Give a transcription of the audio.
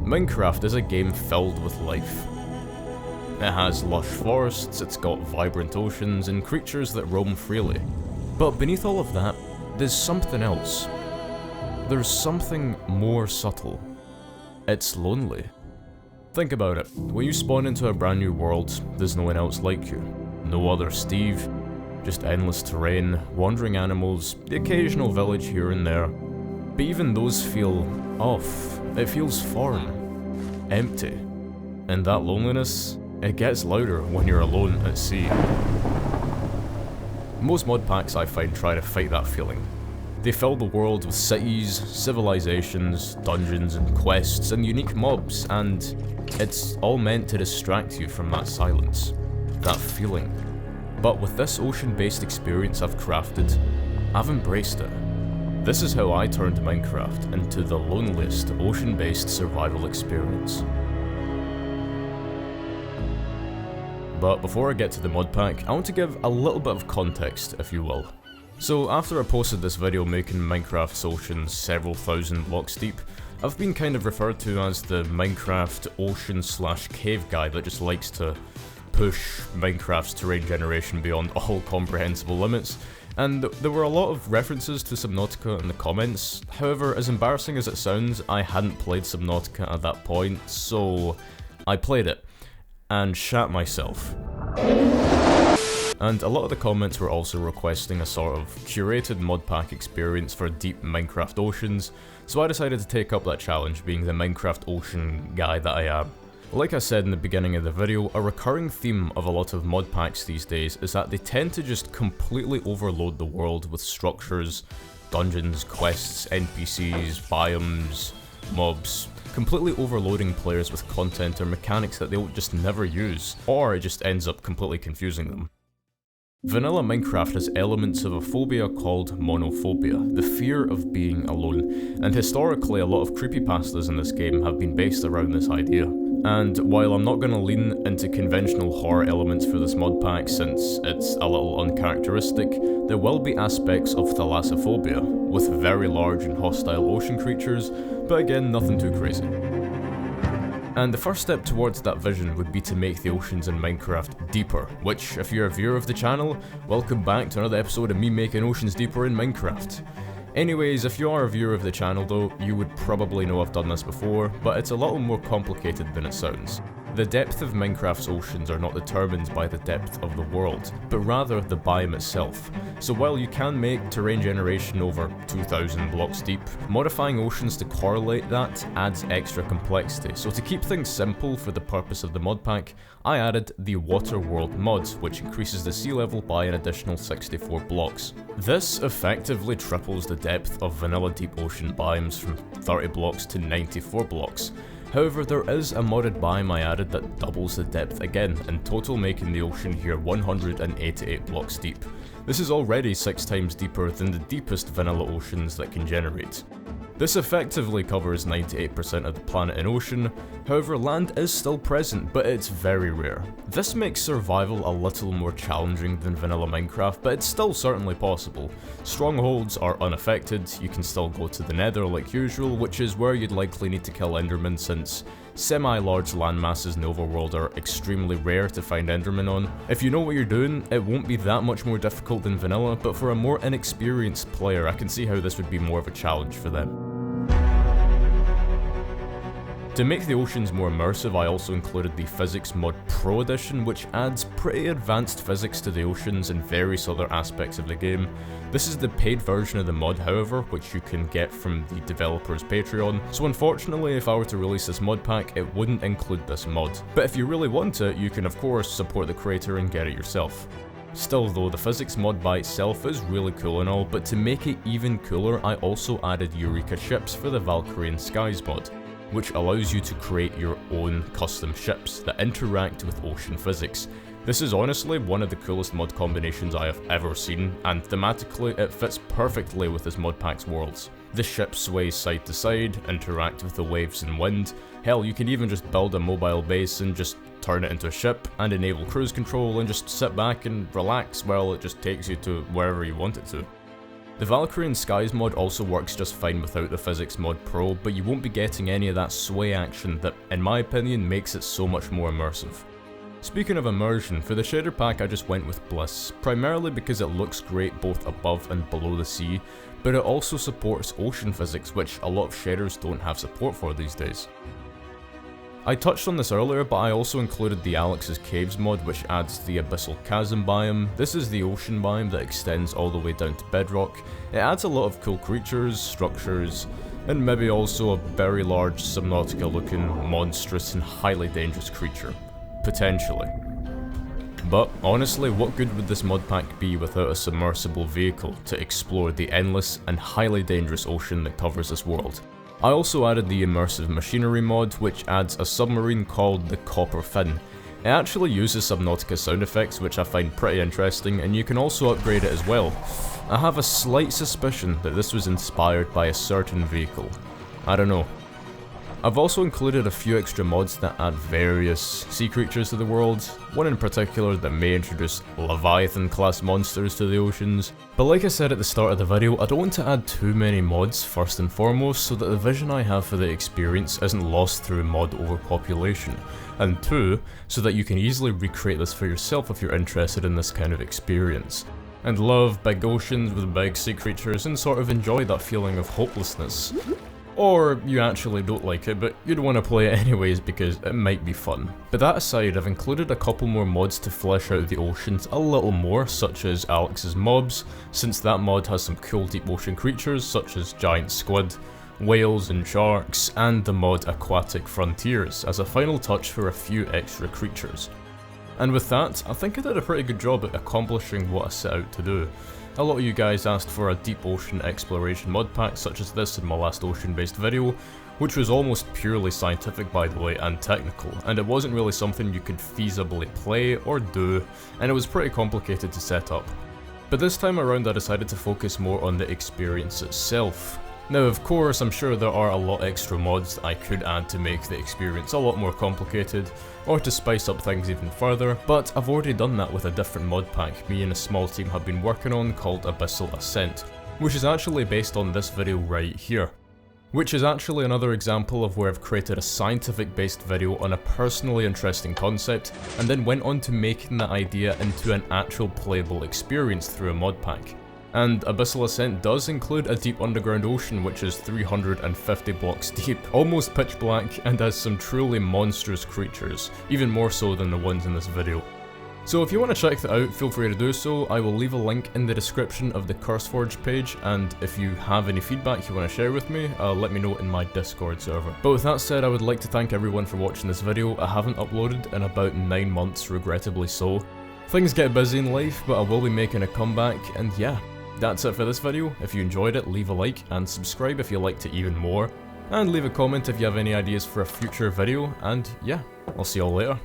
Minecraft is a game filled with life. It has lush forests, it's got vibrant oceans, and creatures that roam freely. But beneath all of that, there's something else. There's something more subtle. It's lonely. Think about it. When you spawn into a brand new world, there's no one else like you. No other Steve, just endless terrain, wandering animals, the occasional village here and there. But even those feel off. It feels foreign, empty. And that loneliness, it gets louder when you're alone at sea. Most mod packs I find try to fight that feeling. They fill the world with cities, civilizations, dungeons and quests and unique mobs, and it's all meant to distract you from that silence, that feeling. But with this ocean-based experience I've crafted, I've embraced it. This is how I turned Minecraft into the loneliest ocean-based survival experience. But before I get to the mod pack, I want to give a little bit of context, if you will. So after I posted this video making Minecraft's oceans several thousand blocks deep, I've been kind of referred to as the Minecraft ocean/cave guy that just likes to push Minecraft's terrain generation beyond all comprehensible limits, and there were a lot of references to Subnautica in the comments. However, as embarrassing as it sounds, I hadn't played Subnautica at that point, so I played it, and shat myself. And a lot of the comments were also requesting a sort of curated mod pack experience for deep Minecraft oceans, so I decided to take up that challenge, being the Minecraft ocean guy that I am. Like I said in the beginning of the video, a recurring theme of a lot of mod packs these days is that they tend to just completely overload the world with structures, dungeons, quests, NPCs, biomes, mobs, completely overloading players with content or mechanics that they'll just never use, or it just ends up completely confusing them. Vanilla Minecraft has elements of a phobia called monophobia, the fear of being alone, and historically a lot of creepypastas in this game have been based around this idea. And while I'm not going to lean into conventional horror elements for this mod pack since it's a little uncharacteristic, there will be aspects of thalassophobia, with very large and hostile ocean creatures, but again, nothing too crazy. And the first step towards that vision would be to make the oceans in Minecraft deeper, which, if you're a viewer of the channel, welcome back to another episode of me making oceans deeper in Minecraft. Anyways, if you are a viewer of the channel though, you would probably know I've done this before, but it's a little more complicated than it sounds. The depth of Minecraft's oceans are not determined by the depth of the world, but rather the biome itself. So while you can make terrain generation over 2,000 blocks deep, modifying oceans to correlate that adds extra complexity. So to keep things simple for the purpose of the mod pack, I added the Water World mod, which increases the sea level by an additional 64 blocks. This effectively triples the depth of vanilla deep ocean biomes from 30 blocks to 94 blocks. However, there is a modded biome I added that doubles the depth again, in total making the ocean here 188 blocks deep. This is already 6 times deeper than the deepest vanilla oceans that can generate. This effectively covers 98% of the planet in ocean, however land is still present, but it's very rare. This makes survival a little more challenging than vanilla Minecraft, but it's still certainly possible. Strongholds are unaffected, you can still go to the nether like usual, which is where you'd likely need to kill endermen since semi-large landmasses in the overworld are extremely rare to find endermen on. If you know what you're doing, it won't be that much more difficult than vanilla, but for a more inexperienced player, I can see how this would be more of a challenge for them. To make the oceans more immersive, I also included the Physics Mod Pro Edition, which adds pretty advanced physics to the oceans and various other aspects of the game. This is the paid version of the mod, however, which you can get from the developer's Patreon, so unfortunately if I were to release this mod pack, it wouldn't include this mod. But if you really want it, you can of course support the creator and get it yourself. Still though, the physics mod by itself is really cool and all, but to make it even cooler, I also added Eureka ships for the Valkyrien Skies mod, which allows you to create your own custom ships that interact with ocean physics. This is honestly one of the coolest mod combinations I have ever seen, and thematically it fits perfectly with this mod pack's worlds. The ship sways side to side, interact with the waves and wind. Hell, you can even just build a mobile base and just turn it into a ship and enable cruise control and just sit back and relax while it just takes you to wherever you want it to. The Valkyrien Skies mod also works just fine without the Physics Mod Pro, but you won't be getting any of that sway action that, in my opinion, makes it so much more immersive. Speaking of immersion, for the shader pack I just went with Bliss, primarily because it looks great both above and below the sea, but it also supports ocean physics, which a lot of shaders don't have support for these days. I touched on this earlier, but I also included the Alex's Caves mod, which adds the Abyssal Chasm biome. This is the ocean biome that extends all the way down to bedrock. It adds a lot of cool creatures, structures, and maybe also a very large Subnautica looking, monstrous and highly dangerous creature. Potentially. But honestly, what good would this mod pack be without a submersible vehicle to explore the endless and highly dangerous ocean that covers this world? I also added the immersive machinery mod, which adds a submarine called the Copper Fin. It actually uses Subnautica sound effects, which I find pretty interesting, and you can also upgrade it as well. I have a slight suspicion that this was inspired by a certain vehicle. I don't know. I've also included a few extra mods that add various sea creatures to the world, one in particular that may introduce Leviathan class monsters to the oceans. But like I said at the start of the video, I don't want to add too many mods first and foremost, so that the vision I have for the experience isn't lost through mod overpopulation, and two, so that you can easily recreate this for yourself if you're interested in this kind of experience, and love big oceans with big sea creatures and sort of enjoy that feeling of hopelessness. Or you actually don't like it, but you'd want to play it anyways because it might be fun. But that aside, I've included a couple more mods to flesh out the oceans a little more, such as Alex's Mobs, since that mod has some cool deep ocean creatures such as giant squid, whales and sharks, and the mod Aquatic Frontiers as a final touch for a few extra creatures. And with that, I think I did a pretty good job at accomplishing what I set out to do. A lot of you guys asked for a deep ocean exploration mod pack such as this in my last ocean based video, which was almost purely scientific by the way and technical, and it wasn't really something you could feasibly play or do, and it was pretty complicated to set up. But this time around I decided to focus more on the experience itself. Now of course I'm sure there are a lot extra mods that I could add to make the experience a lot more complicated, or to spice up things even further, but I've already done that with a different mod pack me and a small team have been working on called Abyssal Ascent, which is actually based on this video right here. Which is actually another example of where I've created a scientific based video on a personally interesting concept, and then went on to making that idea into an actual playable experience through a mod pack. And Abyssal Ascent does include a deep underground ocean which is 350 blocks deep, almost pitch black, and has some truly monstrous creatures, even more so than the ones in this video. So if you want to check that out, feel free to do so. I will leave a link in the description of the CurseForge page, and if you have any feedback you want to share with me, let me know in my Discord server. But with that said, I would like to thank everyone for watching this video. I haven't uploaded in about 9 months, regrettably so. Things get busy in life, but I will be making a comeback, and yeah. That's it for this video. If you enjoyed it, leave a like and subscribe if you liked it even more, and leave a comment if you have any ideas for a future video, and yeah, I'll see you all later.